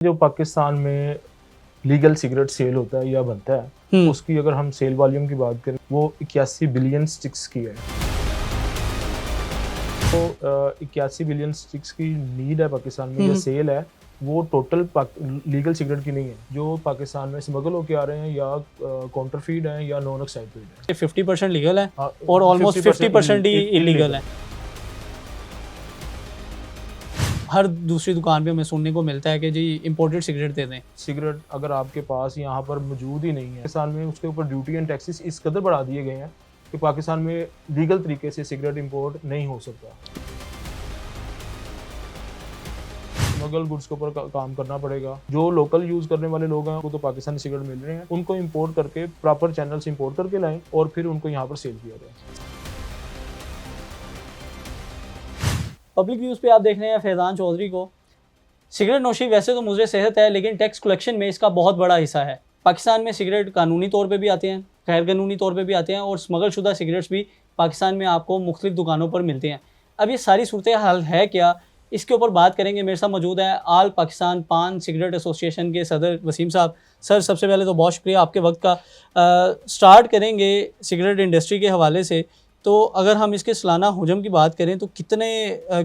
जो पाकिस्तान में legal cigarette cell होता है या बनता है, उसकी अगर हम सेल वॉल्यूम की बात करें वो 81 बिलियन स्टिक्स की है। तो 81 बिलियन स्टिक्स की नीड है पाकिस्तान में, या सेल है, वो टोटल लीगल सिगरेट की नहीं है जो पाकिस्तान में स्मगल होके आ रहे हैं या काउंटरफीड है या नॉन एक्साइटेड है। 50% लीगल है और ऑलमोस्ट 50% ही इलीगल है। हर दूसरी दुकान पे हमें सुनने को मिलता है कि जी इंपोर्टेड सिगरेट दे दें। सिगरेट अगर आपके पास यहाँ पर मौजूद ही नहीं है, पाकिस्तान में उसके ऊपर ड्यूटी एंड टैक्सेस इस कदर बढ़ा दिए गए हैं कि पाकिस्तान में लीगल तरीके से सिगरेट इंपोर्ट नहीं हो सकता। स्मगल गुड्स के ऊपर काम करना पड़ेगा। जो लोकल यूज करने वाले लोग हैं वो तो पाकिस्तानी सिगरेट मिल रहे हैं, उनको इंपोर्ट करके प्रॉपर चैनल से इंपोर्ट करके लाएं और फिर उनको यहाँ पर सेल किया जाए। पब्लिक न्यूज़ पे आप देख रहे हैं फैज़ान चौधरी को। सिगरेट नोशी वैसे तो मुझे सेहत है, लेकिन टैक्स कलेक्शन में इसका बहुत बड़ा हिस्सा है। पाकिस्तान में सिगरेट कानूनी तौर पे भी आते हैं, गैर कानूनी तौर पे भी आते हैं, और स्मगल शुदा सिगरेट्स भी पाकिस्तान में आपको मुख्तलिफ दुकानों पर मिलते हैं। अब ये सारी सूरत हाल है क्या, इसके ऊपर बात करेंगे। मेरे साथ मौजूद है आल पाकिस्तान पान सिगरेट एसोसिएशन के सदर वसीम साहब। सर, सबसे पहले तो बहुत शुक्रिया आपके वक्त का। स्टार्ट करेंगे सिगरेट इंडस्ट्री के हवाले से। तो अगर हम इसके सालाना हुजम की बात करें तो कितने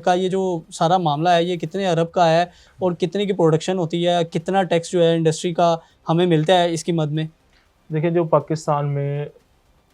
का ये जो सारा मामला है ये कितने अरब का है और कितने की प्रोडक्शन होती है, कितना टैक्स जो है इंडस्ट्री का हमें मिलता है इसकी मद में? देखिए, जो पाकिस्तान में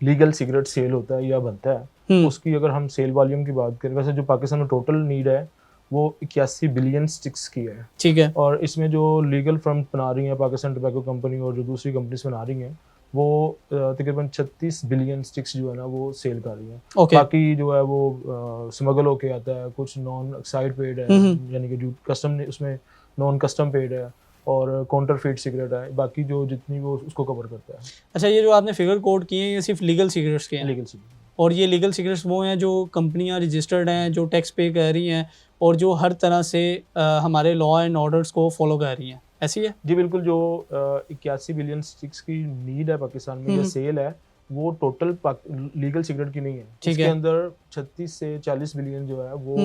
लीगल सिगरेट सेल होता है या बनता है, उसकी अगर हम सेल वॉल्यूम की बात करें, वैसे जो पाकिस्तान में टोटल नीड है वो 81 बिलियन स्टिक्स की है। ठीक है। और इसमें जो लीगल फर्म बना रही हैं पाकिस्तान टोबैको कंपनी और जो दूसरी कंपनीज बना रही हैं वो तकरीबन 36 बिलियन स्टिक्स जो है ना वो सेल कर रही हैं। बाकी जो है वो स्मगल होके आता है, कुछ नॉन एक्साइड पेड है, यानी कि जो कस्टम उसमें नॉन कस्टम पेड है, और काउंटरफीट सिगरेट है। बाकी जो जितनी वो उसको कवर करता है। अच्छा, ये जो आपने फिगर कोड किए हैं ये सिर्फ लीगल सिगरेट्स के हैं? Legal cigarette. और ये लीगल सिगरेट्स वो हैं जो कंपनियां रजिस्टर्ड हैं, जो टैक्स पे कर रही हैं और जो हर तरह से हमारे लॉ एंड ऑर्डर्स को फॉलो कर रही हैं, ऐसी है? जी बिल्कुल। जो 81 बिलियन स्टिक्स की नीड है पाकिस्तान में, या सेल है, वो टोटल लीगल सिगरेट की नहीं है। इसके अंदर 36 से 40 बिलियन जो है वो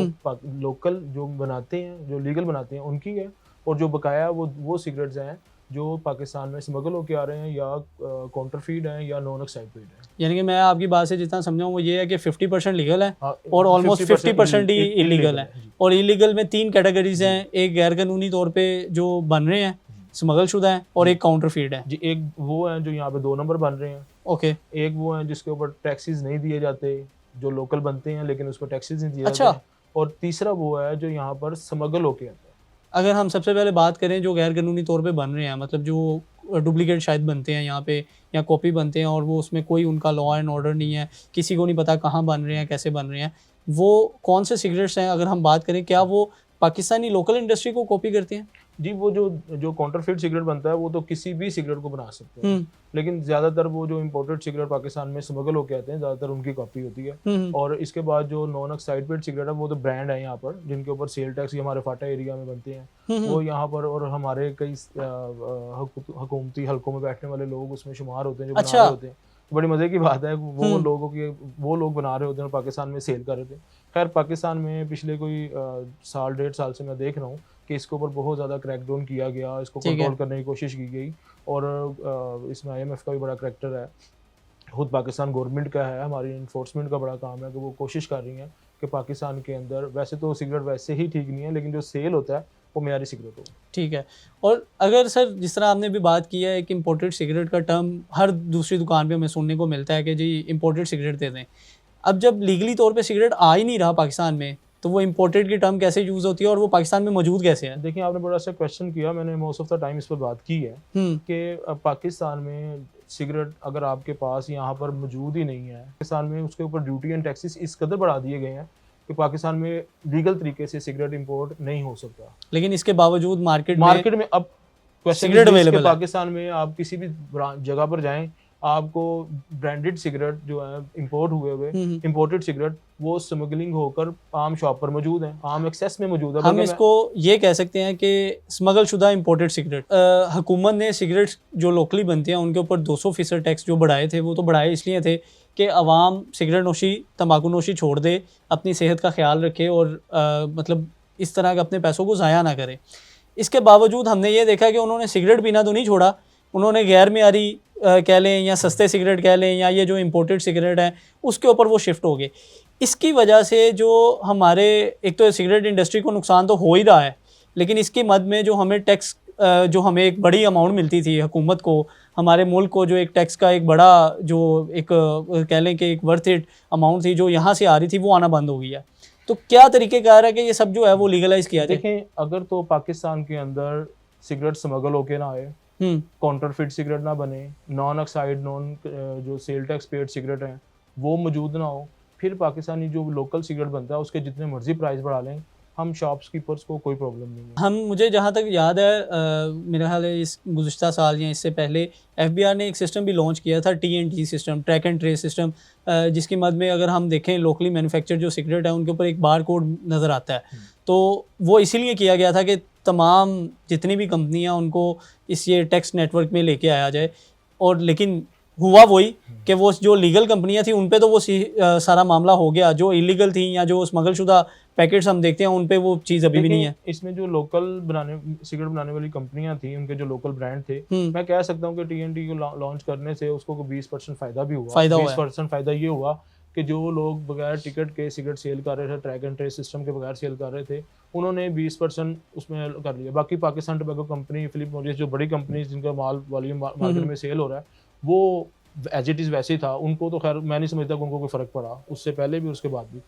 लोकल जो बनाते हैं, जो लीगल बनाते हैं उनकी है, और जो बकाया वो सिगरेट्स हैं जो पाकिस्तान में स्मगल होके आ रहे हैं या काउंटरफीड हैं या नॉन एक्साइटेड है। यानी कि मैं आपकी बात से जितना समझा हूँ वो ये है कि 50% लीगल है और ऑलमोस्ट 50% ही इलीगल है। और इलीगल में 3 कैटेगरीज हैं, एक गैर कानूनी तौर पे जो बन रहे हैं स्मगल शुदा है और एक काउंटरफीड है। जी, एक वो है जो यहाँ पे 2 नंबर बन रहे हैं। ओके। एक वो है जिसके ऊपर टैक्सेस नहीं दिए जाते, जो लोकल बनते हैं लेकिन उस पर टैक्सेस नहीं दिए जाते। और तीसरा वो है जो यहाँ पर स्मगल होके आता है। अगर हम सबसे पहले बात करें जो गैर कानूनी तौर पे बन रहे हैं, मतलब जो डुप्लीकेट शायद बनते हैं यहाँ पे या कॉपी बनते हैं और वो उसमें कोई उनका लॉ एंड ऑर्डर नहीं है, किसी को नहीं पता कहाँ बन रहे हैं, कैसे बन रहे हैं, वो कौन से सिगरेट्स हैं? अगर हम बात करें, क्या वो पाकिस्तानी लोकल इंडस्ट्री को कॉपी करते हैं? जी, वो जो काउंटरफीट सिगरेट बनता है वो तो किसी भी सिगरेट को बना सकते हैं, लेकिन ज़्यादातर वो जो इंपोर्टेड सिगरेट पाकिस्तान में स्मगल होके आते हैं ज़्यादातर उनकी कॉपी होती है। और इसके बाद जो नॉन एक्साइटेड सिगरेट है वो तो ब्रांड है यहाँ पर, जिनके ऊपर सेल टैक्स हमारे फाटा एरिया में बनते हैं, वो यहाँ पर, और हमारे कई हुकूमती हलकों में बैठने वाले लोग उसमें शुमार होते हैं, जो बना रहे होते हैं। बड़ी मज़े की बात है, वो लोग बना रहे होते हैं और पाकिस्तान में सेल कर रहे थे। खैर, पाकिस्तान में पिछले कोई साल 1.5 साल से मैं देख रहा हूँ कि इसके ऊपर बहुत ज़्यादा क्रैकडाउन किया गया, इसको कंट्रोल करने की कोशिश की गई, और इसमें IMF का भी बड़ा करैक्टर है, खुद पाकिस्तान गवर्नमेंट का है, हमारी इन्फोर्समेंट का बड़ा काम है कि वो कोशिश कर रही हैं कि पाकिस्तान के अंदर वैसे तो सिगरेट वैसे ही ठीक नहीं है, लेकिन जो सेल होता है वो मेयारी सिगरेट हो। ठीक है। और अगर सर, जिस तरह आपने भी बात की है कि इम्पोर्टेड सिगरेट का टर्म हर दूसरी दुकान पे हमें सुनने को मिलता है कि जी इम्पोर्टेड सिगरेट दे दें। अब जब लीगली तौर पे सिगरेट आ ही नहीं रहा पाकिस्तान में, तो वो इम्पोर्टेड की टर्म कैसे यूज़ होती है और वो पाकिस्तान में मौजूद कैसे है? देखिए, आपने बड़ा सा क्वेश्चन किया, मैंने मोस्ट ऑफ द टाइम इस पर बात की है कि पाकिस्तान में सिगरेट अगर आपके पास यहाँ पर मौजूद ही नहीं है, पाकिस्तान में उसके ऊपर ड्यूटी एंड टैक्सेस इस कदर बढ़ा दिए गए हैं कि पाकिस्तान में लीगल तरीके से सिगरेट इंपोर्ट नहीं हो सकता। लेकिन इसके बावजूद मार्केट में अब सिगरेट अवेलेबल है। पाकिस्तान में आप किसी भी जगह पर जाएं, आपको ब्रांडेड सिगरेट जो है इंपोर्ट हुए हुए इंपोर्टेड सिगरेट वो स्मगलिंग होकर आम शॉप पर मौजूद है, आम एक्सेस में मौजूद है। हम इसको ये कह सकते हैं कि स्मगल शुदा इंपोर्टेड सिगरेट। हुकूमत ने सिगरेट्स जो लोकली बनते हैं उनके ऊपर 200% टैक्स जो बढ़ाए थे, वो तो बढ़ाए इसलिए थे कि अवाम सिगरेट नोशी, तंबाकू नोशी छोड़ दे, अपनी सेहत का ख्याल रखे और मतलब इस तरह के अपने पैसों को ज़ाया ना करे। इसके बावजूद हमने ये देखा कि उन्होंने सिगरेट पीना तो नहीं छोड़ा, उन्होंने गैर मियारी कह लें या सस्ते सिगरेट कह लें या ये जो इम्पोर्टेड सिगरेट हैं उसके ऊपर वो शिफ्ट हो गए। इसकी वजह से जो हमारे एक तो सिगरेट इंडस्ट्री को नुकसान तो हो ही रहा है, लेकिन इसकी मद में जो हमें टैक्स जो हमें एक बड़ी अमाउंट मिलती थी हुकूमत को, हमारे मुल्क को जो एक टैक्स का एक बड़ा जो एक कह लें कि एक वर्थ इट अमाउंट थी जो यहाँ से आ रही थी वो आना बंद हो गई है। तो क्या तरीक़ेकार है कि ये सब जो है वो लीगलाइज किया जाए? देखें, अगर तो पाकिस्तान के अंदर सिगरेट स्मगल होके ना आए, काउंटरफिट सिगरेट ना बने, नॉन ऑक्साइड नॉन जो सेल टैक्स पेड सिगरेट हैं वो मौजूद ना हो, फिर पाकिस्तानी जो लोकल सिगरेट बनता है उसके जितने मर्जी प्राइस बढ़ा लें, हम शॉप्सकीपर्स को कोई प्रॉब्लम नहीं है। मुझे जहाँ तक याद है मेरा ख्याल है इस गुज़िश्ता साल या इससे पहले एफबीआर ने एक सिस्टम भी लॉन्च किया था, TNT system, track and trace system, जिसकी मद में अगर हम देखें लोकली मैन्युफैक्चर जो सिगरेट है उनके ऊपर एक बार कोड नज़र आता है। तो वो इसीलिए किया गया था कि तमाम जितनी भी कंपनियाँ उनको इस ये टैक्स नेटवर्क में लेके आया जाए। और लेकिन हुआ वही कि वो जो लीगल कंपनियां थी उन पे तो वो सारा मामला हो गया, जो इलीगल थी या जो स्मगल शुदा पैकेट्स हम देखते हैं उन पे वो चीज़ अभी भी नहीं है। इसमें जो लोकल सिगरेट बनाने वाली कंपनियां थी, उनके जो लोकल ब्रांड थे, मैं कह सकता हूँ कि TNT को लॉन्च करने से उसको 20% फ़ायदा भी हुआ। 20% फ़ायदा ये हुआ कि जो लोग बगैर टिकट के सिगरेट सेल कर रहे थे, ट्रैक एंड ट्रेस सिस्टम के बगैर सेल कर रहे थे, उन्होंने 20% उसमें कर लिया। बाकी Pakistan tobacco company, Philip Morris, जो बड़ी कंपनी जिनका माल वॉल्यूम मार्केट में सेल हो रहा है, वो एज इट इज़ वैसे ही था। उनको तो खैर मैं नहीं समझता कि उनको कोई फ़र्क पड़ा, उससे पहले भी उसके बाद भी।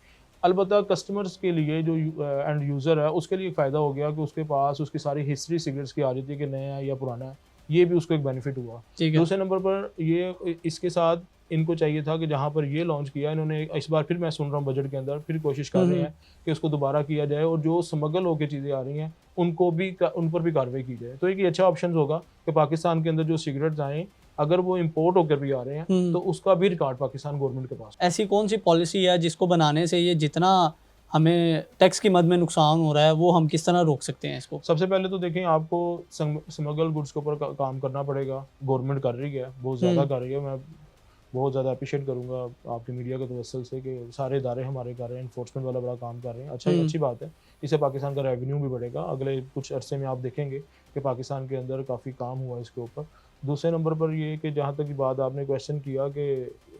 अलबत्ता कस्टमर्स के लिए जो एंड यूज़र है उसके लिए एक फ़ायदा हो गया कि उसके पास उसकी सारी हिस्ट्री सिगरेट्स की आ रही थी कि नया है या पुराना है, ये भी उसको एक बेनिफिट हुआ। दूसरे नंबर पर ये इसके साथ इनको चाहिए था कि जहाँ पर ये लॉन्च किया इन्होंने, इस बार फिर मैं सुन रहा हूँ बजट के अंदर फिर कोशिश कर रहे हैं कि उसको दोबारा किया जाए और जो स्मगल होकर चीज़ें आ रही हैं उनको भी उन पर भी कार्रवाई की जाए। तो एक अच्छा ऑप्शन होगा कि पाकिस्तान के अंदर जो सिगरेट्स आएँ, अगर वो इंपोर्ट होकर भी आ रहे हैं तो उसका भी रिकॉर्ड पाकिस्तान गवर्नमेंट के पास। ऐसी कौन सी पॉलिसी है जिसको बनाने से ये जितना हमें टैक्स की मद में नुकसान हो रहा है वो हम किस तरह रोक सकते हैं इसको? सबसे पहले तो देखें, आपको स्मगल गुड्स के ऊपर काम करना पड़ेगा। गवर्नमेंट कर रही है, बहुत ज़्यादा कर रही है। मैं बहुत ज़्यादा अप्रिशिएट करूँगा आपकी मीडिया के तवस्सुल से कि सारे इदारे हमारे कर रहे हैं, इन्फोर्समेंट वाला बड़ा काम कर रहे हैं। अच्छी बात है, इससे पाकिस्तान का रेवेन्यू भी बढ़ेगा। अगले कुछ अरसे में आप देखेंगे कि पाकिस्तान के अंदर काफ़ी काम हुआ इसके ऊपर। दूसरे नंबर पर ये कि जहाँ तक की बात आपने क्वेश्चन किया कि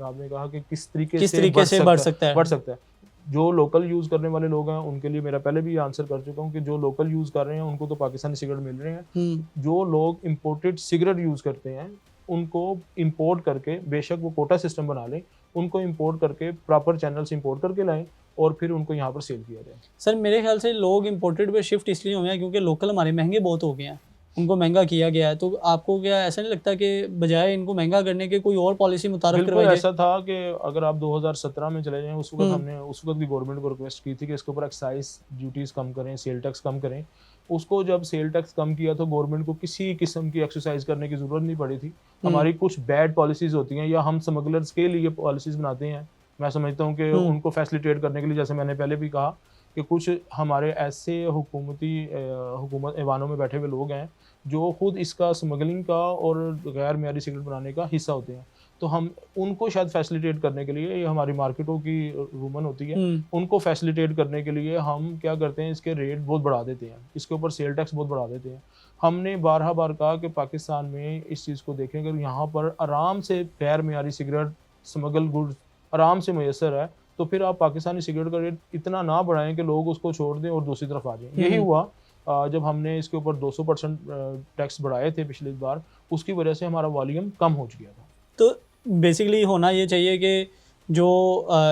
आपने कहा कि किस तरीके से बढ़ सकता है। जो लोकल यूज़ करने वाले लोग हैं उनके लिए मेरा पहले भी आंसर कर चुका हूँ कि जो लोकल यूज़ कर रहे हैं उनको तो पाकिस्तानी सिगरेट मिल रहे हैं। जो लोग इम्पोर्टेड सिगरेट यूज़ करते हैं उनको इंपोर्ट करके, बेशक वो कोटा सिस्टम बना लें, उनको इंपोर्ट करके प्रॉपर चैनल से इंपोर्ट करके लाएं और फिर उनको यहाँ पर सेल किया जाए। सर मेरे ख्याल से लोग इंपोर्टेड पे शिफ्ट इसलिए हुए हैं क्योंकि लोकल हमारे महंगे बहुत हो गए हैं, उनको महंगा किया गया है। तो आपको क्या ऐसा नहीं लगता कि बजाय इनको महंगा करने के कोई और पॉलिसी मुतारिफ करवाई जाए? ऐसा था कि अगर आप 2017 में चले जाएं, उस वक्त हमने उस वक्त भी गवर्नमेंट को रिक्वेस्ट की थी कि इसके ऊपर एक्साइज ड्यूटीज़ कम करें, सेल टैक्स कम करें। उसको जब सेल टैक्स कम किया तो गवर्नमेंट को किसी किस्म की एक्सरसाइज करने की ज़रूरत नहीं पड़ी थी। हमारी कुछ बैड पॉलिसीज़ होती हैं या हम स्मगलर्स के लिए पॉलिसीज़ बनाते हैं, मैं समझता हूँ कि उनको फैसिलिटेट करने के लिए, जैसे मैंने पहले भी कहा कि कुछ हमारे ऐसे हुकूमत ऐवानों में बैठे हुए लोग हैं जो खुद इसका स्मगलिंग का और गैर मियारी सिगरेट बनाने का हिस्सा होते हैं। तो हम उनको शायद फैसिलिटेट करने के लिए, ये हमारी मार्केटों की वूमन होती है, उनको फैसिलिटेट करने के लिए हम क्या करते हैं, इसके रेट बहुत बढ़ा देते हैं, इसके ऊपर सेल टैक्स बहुत बढ़ा देते हैं। हमने बारहा बार कहा कि पाकिस्तान में इस चीज़ को देखें, अगर यहाँ पर आराम से गैर मियारी सिगरेट स्मगल गुड्स आराम से मैसर है तो फिर आप पाकिस्तानी सिगरेट का रेट इतना ना बढ़ाएं कि लोग उसको छोड़ दें और दूसरी तरफ आ जाएं। यही हुआ जब हमने इसके ऊपर 200% टैक्स बढ़ाए थे पिछली बार, उसकी वजह से हमारा वॉल्यूम कम हो गया था। तो बेसिकली होना ये चाहिए कि जो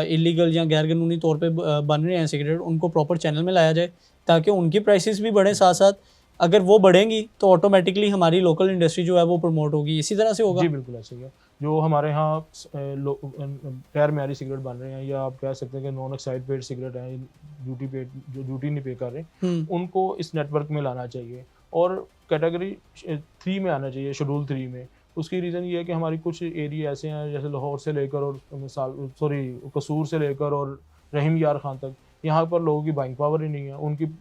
इलीगल या गैर कानूनी तौर पे बन रहे हैं सिगरेट, उनको प्रॉपर चैनल में लाया जाए ताकि उनकी प्राइसेस भी बढ़ें, साथ साथ अगर वो बढ़ेंगी तो ऑटोमेटिकली हमारी लोकल इंडस्ट्री जो है वो प्रमोट होगी। इसी तरह से होगा। जी बिल्कुल ऐसे ही है। जो हमारे यहाँ गैर मियारी सिगरेट बन रहे हैं या आप कह सकते हैं कि नॉन ऑक्साइड पेड सिगरेट हैं, जो ड्यूटी नहीं पे कर रहे, उनको इस नेटवर्क में लाना चाहिए और कैटेगरी 3 में आना चाहिए, शेड्यूल 3 में। उसकी रीज़न ये है कि हमारी कुछ एरिया ऐसे हैं जैसे लाहौर से लेकर और कसूर से लेकर और रहीम यार खान तक, यहाँ पर लोगों की बाइंग पावर ही नहीं है।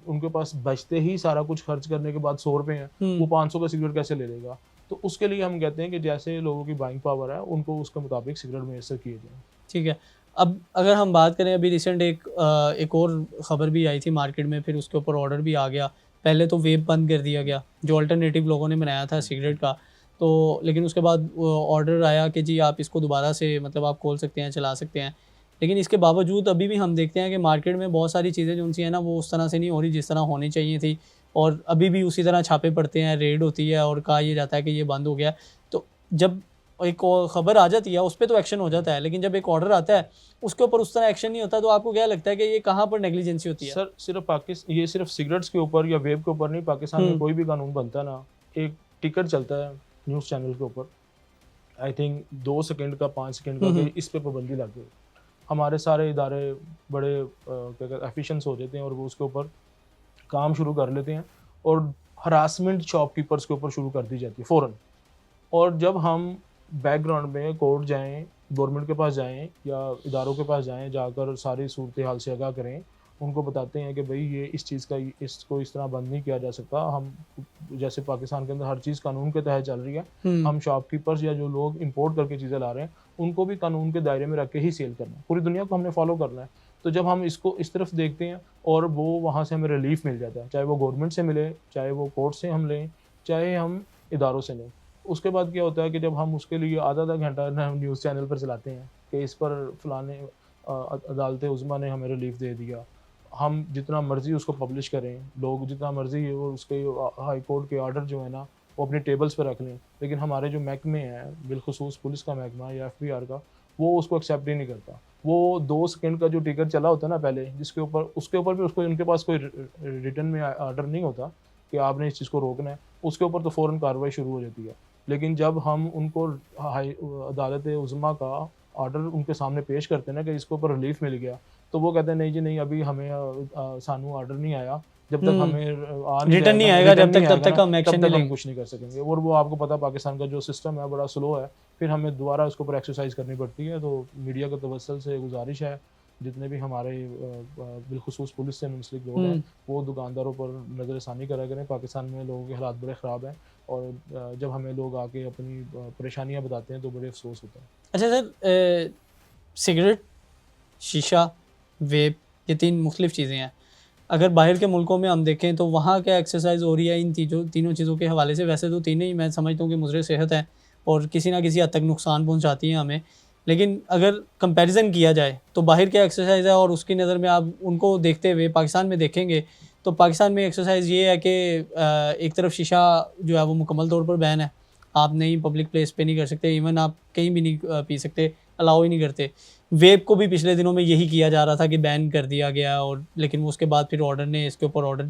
उनके पास बचते ही सारा कुछ खर्च करने के बाद 100 रुपये हैं, वो 500 का सिगरेट कैसे ले लेगा? तो उसके लिए हम कहते हैं कि जैसे लोगों की बाइंग पावर है उनको उसके मुताबिक सिगरेट मैसर किए जाएँ। ठीक है। अब अगर हम बात करें, अभी रिसेंट एक और ख़बर भी आई थी मार्केट में, फिर उसके ऊपर ऑर्डर भी आ गया पहले तो वेप बंद कर दिया गया, जो अल्टरनेटिव लोगों ने बनाया था सिगरेट का, तो लेकिन उसके बाद ऑर्डर आया कि जी आप इसको दोबारा से मतलब आप खोल सकते हैं, चला सकते हैं। लेकिन इसके बावजूद अभी भी हम देखते हैं कि मार्केट में बहुत सारी चीज़ें जो सी हैं ना, वो उस तरह से नहीं हो रही जिस तरह होनी चाहिए थी, और अभी भी उसी तरह छापे पड़ते हैं, रेड होती है और कहा यह जाता है कि ये बंद हो गया। तो जब एक खबर आ जाती है उस पर तो एक्शन हो जाता है, लेकिन जब एक ऑर्डर आता है उसके ऊपर उस तरह एक्शन नहीं होता, तो आपको क्या लगता है कि ये कहाँ पर नेग्लिजेंसी होती है? सर सिर्फ पाकिस्तान, ये सिर्फ सिगरेट्स के ऊपर या वेब के ऊपर नहीं, पाकिस्तान में कोई भी कानून बनता है ना, एक टिकट चलता है न्यूज़ चैनल के ऊपर, आई थिंक 2 सेकंड का 5 सेकंड का, कि इस पे पाबंदी लग गई। हमारे सारे इदारे बड़े क्या कहते एफिशिएंस हो जाते हैं और वो उसके ऊपर काम शुरू कर लेते हैं, और हरासमेंट शॉपकीपर्स के ऊपर शुरू कर दी जाती है फ़ौरन। और जब हम बैकग्राउंड में कोर्ट जाएं, गवर्नमेंट के पास जाएं या इदारों के पास जाएं, जाकर सारी सूरत हाल से आगाह करें, उनको बताते हैं कि भाई ये इस चीज़ का, इसको इस तरह बंद नहीं किया जा सकता। हम जैसे पाकिस्तान के अंदर हर चीज़ कानून के तहत चल रही है, हम शॉपकीपर्स या जो लोग इंपोर्ट करके चीज़ें ला रहे हैं उनको भी कानून के दायरे में रख के ही सेल करना है, पूरी दुनिया को हमने फॉलो करना है। तो जब हम इसको इस तरफ देखते हैं और वो वहाँ से हमें रिलीफ मिल जाता है, चाहे वो गवर्नमेंट से मिले, चाहे वो कोर्ट से हम लें, चाहे हम इदारों से लें, उसके बाद क्या होता है कि जब हम उसके लिए आधा घंटा न्यूज़ चैनल पर चलाते हैं कि इस पर फलाने अदालत उज़्मा ने हमें रिलीफ दे दिया, हम जितना मर्ज़ी उसको पब्लिश करें, लोग जितना मर्ज़ी वो उसके हाई कोर्ट के ऑर्डर जो है ना वो अपने टेबल्स पर रख लें, लेकिन हमारे जो महकमे हैं, बिलखुसूस पुलिस का महकमा या FBR का, वो उसको एक्सेप्ट ही नहीं करता। वो 2 सेकंड का जो टिकट चला होता है ना पहले, जिसके ऊपर, उसके ऊपर भी उसको, उनके पास कोई रिटन में ऑर्डर नहीं होता कि आपने इस चीज़ को रोकना है, उसके ऊपर तो फ़ौरन कार्रवाई शुरू हो जाती है। लेकिन जब हम उनको हाई अदालत उज़्मा का ऑर्डर उनके सामने पेश करते हैं ना कि इसके ऊपर रिलीफ मिल गया, तो वो कहते हैं नहीं जी नहीं, अभी हमें सानू ऑर्डर नहीं आया, जब तक हमें रिटर्न नहीं आएगा, जब तक तब तक हम एक्शन नहीं लेंगे, कुछ नहीं कर सकेंगे। और वो आपको पता पाकिस्तान का जो सिस्टम है बड़ा स्लो है, फिर हमें दोबारा उसके ऊपर एक्सरसाइज करनी पड़ती है। तो मीडिया के तवस्सुल से गुजारिश है, जितने भी हमारे बिलखुसूस पुलिस से मुंसलिक लोग हैं, वो दुकानदारों पर नज़रसानी करा करें। पाकिस्तान में लोगों के हालात बड़े ख़राब हैं, और जब हमें लोग आके अपनी परेशानियाँ बताते हैं तो बड़े अफसोस होता है। अच्छा सर, सिगरेट, शीशा, वेप, ये 3 मुख्तलिफ चीज़ें हैं। अगर बाहर के मुल्कों में हम देखें तो वहाँ क्या एक्सरसाइज हो रही है इन तीनों चीज़ों के हवाले से? वैसे तो तीनों ही मैं समझता हूँ कि मुज़र सेहत है और किसी ना किसी हद तक नुकसान पहुँचाती हैं हमें, लेकिन अगर कंपैरिजन किया जाए तो बाहर क्या एक्सरसाइज है और उसकी नज़र में आप उनको देखते हुए पाकिस्तान में देखेंगे तो पाकिस्तान में एक्सरसाइज ये है कि एक तरफ शीशा जो है वो मुकम्मल तौर पर बैन है, आप नहीं पब्लिक प्लेस पे नहीं कर सकते, इवन आप कहीं भी नहीं पी सकते, अलाउ ही नहीं करते। वेब को भी पिछले दिनों में यही किया जा रहा था कि बैन कर दिया गया, और लेकिन उसके बाद फिर ऑर्डर ने इसके ऊपर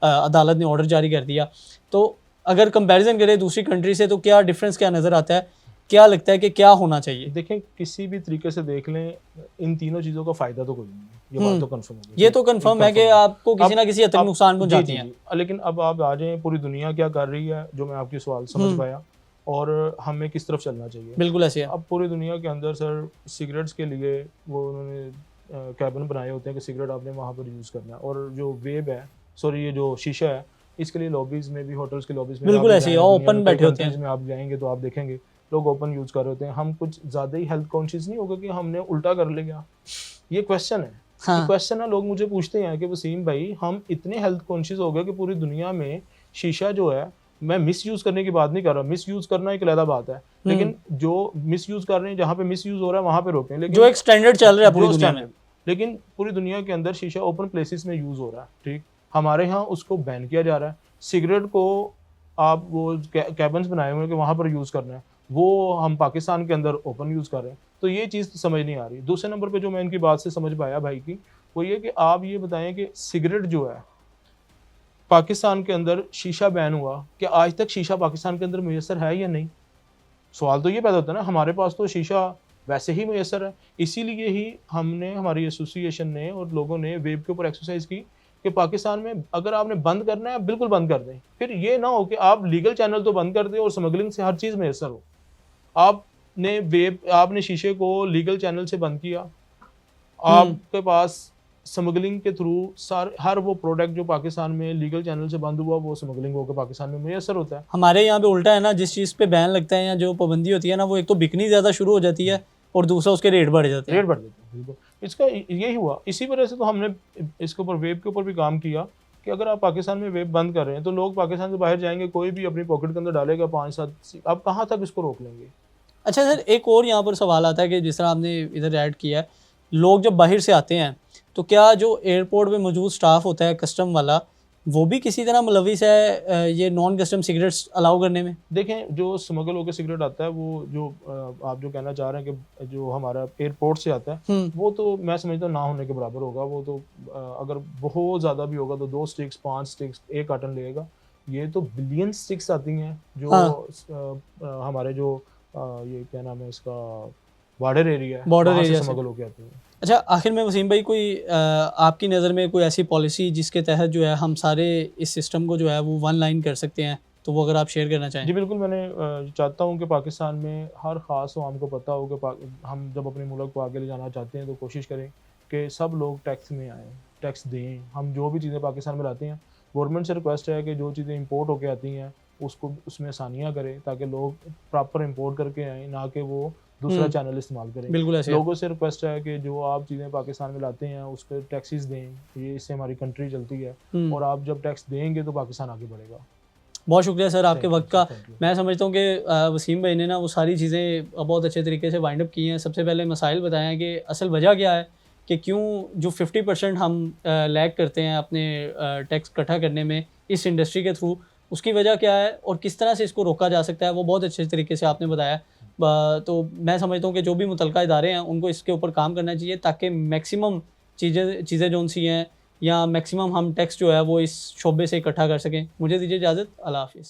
अदालत ने ऑर्डर जारी कर दिया। तो अगर कंपैरिजन करें दूसरी कंट्री से तो क्या डिफरेंस क्या नज़र आता है, क्या लगता है कि क्या होना चाहिए? देखें, किसी भी तरीके से देख लें, इन तीनों चीज़ों का फ़ायदा तो कोई नहीं है, ये बात तो कंफर्म है। ये तो कंफर्म है कि आपको किसी ना किसी हद तक नुकसान पहुंचाती हैं। लेकिन अब आप आ जाएं पूरी दुनिया क्या कर रही है, जो मैं आपकी सवाल समझ पाया, और हमें किस तरफ चलना चाहिए। बिल्कुल ऐसे है। अब पूरी दुनिया के अंदर सर सिगरेट्स के लिए वो उन्होंने कैबिन बनाए होते हैं कि सिगरेट आपने वहाँ पर यूज़ करना है, और जो वेब है, सॉरी ये जो शीशा है, इसके लिए लॉबीज़ में भी, होटल्स के लॉबीज़ में बिल्कुल ऐसे ही ओपन बैठे होते हैं, में आप जाएंगे तो आप देखेंगे लोग ओपन यूज़ कर रहे होते हैं। हम कुछ ज़्यादा ही हेल्थ कॉन्शियस नहीं होगा कि हमने उल्टा कर लिया? ये क्वेश्चन है। हाँ। क्वेश्चन है, लोग मुझे पूछते हैं कि वसीम भाई, हम इतने हेल्थ कॉन्शियस हो गए कि पूरी दुनिया में शीशा जो है, मैं मिस यूज़ करने की बात नहीं कर रहा, मिस यूज़ करना एक अलग बात है, लेकिन जो मिस यूज़ कर रहे हैं, जहाँ पे मिस यूज़ हो रहा है वहाँ पे रोकें। लेकिन जो एक स्टैंडर्ड चल रहा है पूरी दुनिया में, लेकिन पूरी दुनिया के अंदर शीशा ओपन प्लेसेस में यूज़ हो रहा है, ठीक, हमारे यहाँ उसको बैन किया जा रहा है। सिगरेट को आप वो कैबिन्स बनाए हुए हैं कि वहाँ पर यूज़ करना है, वो हम पाकिस्तान के अंदर ओपन यूज़ कर रहे हैं, तो ये चीज़ समझ नहीं आ रही। दूसरे नंबर पे जो मैं इनकी बात से समझ पाया भाई की, वो ये कि आप ये बताएं कि सिगरेट जो है पाकिस्तान के अंदर शीशा बैन हुआ, कि आज तक शीशा पाकिस्तान के अंदर मुयस्सर है या नहीं? सवाल तो ये पैदा होता है ना। हमारे पास तो शीशा वैसे ही मुयस्सर है, इसीलिए ही हमने, हमारी एसोसिएशन ने और लोगों ने वेब के ऊपर एक्सरसाइज की कि पाकिस्तान में अगर आपने बंद करना है बिल्कुल बंद कर दें। फिर ये ना हो कि आप लीगल चैनल तो बंद कर दें और स्मगलिंग से हर चीज़ मुयस्सर हो। आपने वेब, आपने शीशे को लीगल चैनल से बंद किया, आपके पास स्मगलिंग के थ्रू हर वो प्रोडक्ट जो पाकिस्तान में लीगल चैनल से बंद हुआ वो स्मगलिंग होकर पाकिस्तान में मुयस्सर होता है। हमारे यहाँ पे उल्टा है ना, जिस चीज़ पे बैन लगता है या जो पाबंदी होती है ना, वो एक तो बिकनी ज़्यादा शुरू हो जाती है और दूसरा उसके रेट बढ़ जाते हैं। रेट बढ़ जाते हैं, बिल्कुल। इसका यही हुआ, इसी वजह से तो हमने इसके ऊपर वेब के ऊपर भी काम किया कि अगर आप पाकिस्तान में वेब बंद कर रहे हैं तो लोग पाकिस्तान से बाहर जाएंगे, कोई भी अपनी पॉकेट के अंदर डालेगा 5-7, आप कहाँ तक इसको रोक लेंगे? अच्छा सर, एक और यहाँ पर सवाल आता है कि जिस तरह आपने इधर ऐड किया है, लोग जब बाहर से आते हैं तो क्या जो एयरपोर्ट पे मौजूद स्टाफ होता है कस्टम वाला, वो भी किसी तरह मुलविस है ये नॉन कस्टम सिगरेट्स अलाउ करने में? देखें, जो स्मगल होकर सिगरेट आता है वो जो आप जो कहना चाह रहे हैं कि जो हमारा एयरपोर्ट से आता है, वो तो मैं समझता हूँ ना होने के बराबर होगा। वो तो अगर बहुत ज़्यादा भी होगा तो 2 स्टिक्स, 5 स्टिक्स, 1 कार्टन लगेगा। ये तो बिलियन स्टिक्स आती हैं जो हमारे जो ये क्या नाम है इसका, बॉर्डर एरिया है, बॉर्डर वहाँ से एरिया से। स्मगल होके आती हैं। अच्छा, आखिर में वसीम भाई, कोई आपकी नज़र में कोई ऐसी पॉलिसी जिसके तहत जो है हम सारे इस सिस्टम को जो है वो वन लाइन कर सकते हैं, तो वो अगर आप शेयर करना चाहें? जी बिल्कुल, मैंने चाहता हूँ कि पाकिस्तान में हर ख़ास आवाम को पता हो कि हम जब अपने मुल्क को आगे ले जाना चाहते हैं तो कोशिश करें कि सब लोग टैक्स में आएँ, टैक्स दें। हम जो भी चीज़ें पाकिस्तान में लाते हैं, गवर्नमेंट से रिक्वेस्ट है कि जो चीज़ें इंपोर्ट होकर आती हैं उसको उसमें आसानियाँ करें ताकि लोग प्रॉपर इंपोर्ट करके आएँ, ना कि वो दूसरा चैनल इस्तेमाल करें। बिल्कुल ऐसे है। लोगों से रिक्वेस्ट है कि जो आप चीज़ें पाकिस्तान में लाते हैं उस पर टैक्सेस दें, ये इससे हमारी कंट्री चलती है, और आप जब टैक्स देंगे तो पाकिस्तान आगे बढ़ेगा। बहुत शुक्रिया सर आपके Thank you, वक्त का। thank you. मैं समझता हूँ कि वसीम भाई ने ना वो सारी चीज़ें बहुत अच्छे तरीके से वाइंड अप की हैं। सबसे पहले मसाइल बताए हैं कि असल वजह क्या है कि क्यों जो 50% हम लैग करते हैं अपने टैक्स इकट्ठा करने में इस इंडस्ट्री के थ्रू, उसकी वजह क्या है और किस तरह से इसको रोका जा सकता है, वो बहुत अच्छे तरीके से आपने बताया। तो मैं समझता हूँ कि जो भी मुतलका इदारे हैं उनको इसके ऊपर काम करना चाहिए ताकि मैक्सिमम चीज़ें जो सी हैं या मैक्सिमम हम टैक्स जो है वो इस शोबे से इकट्ठा कर सकें। मुझे दीजिए इजाज़त, अल्लाह हाफ़िज़।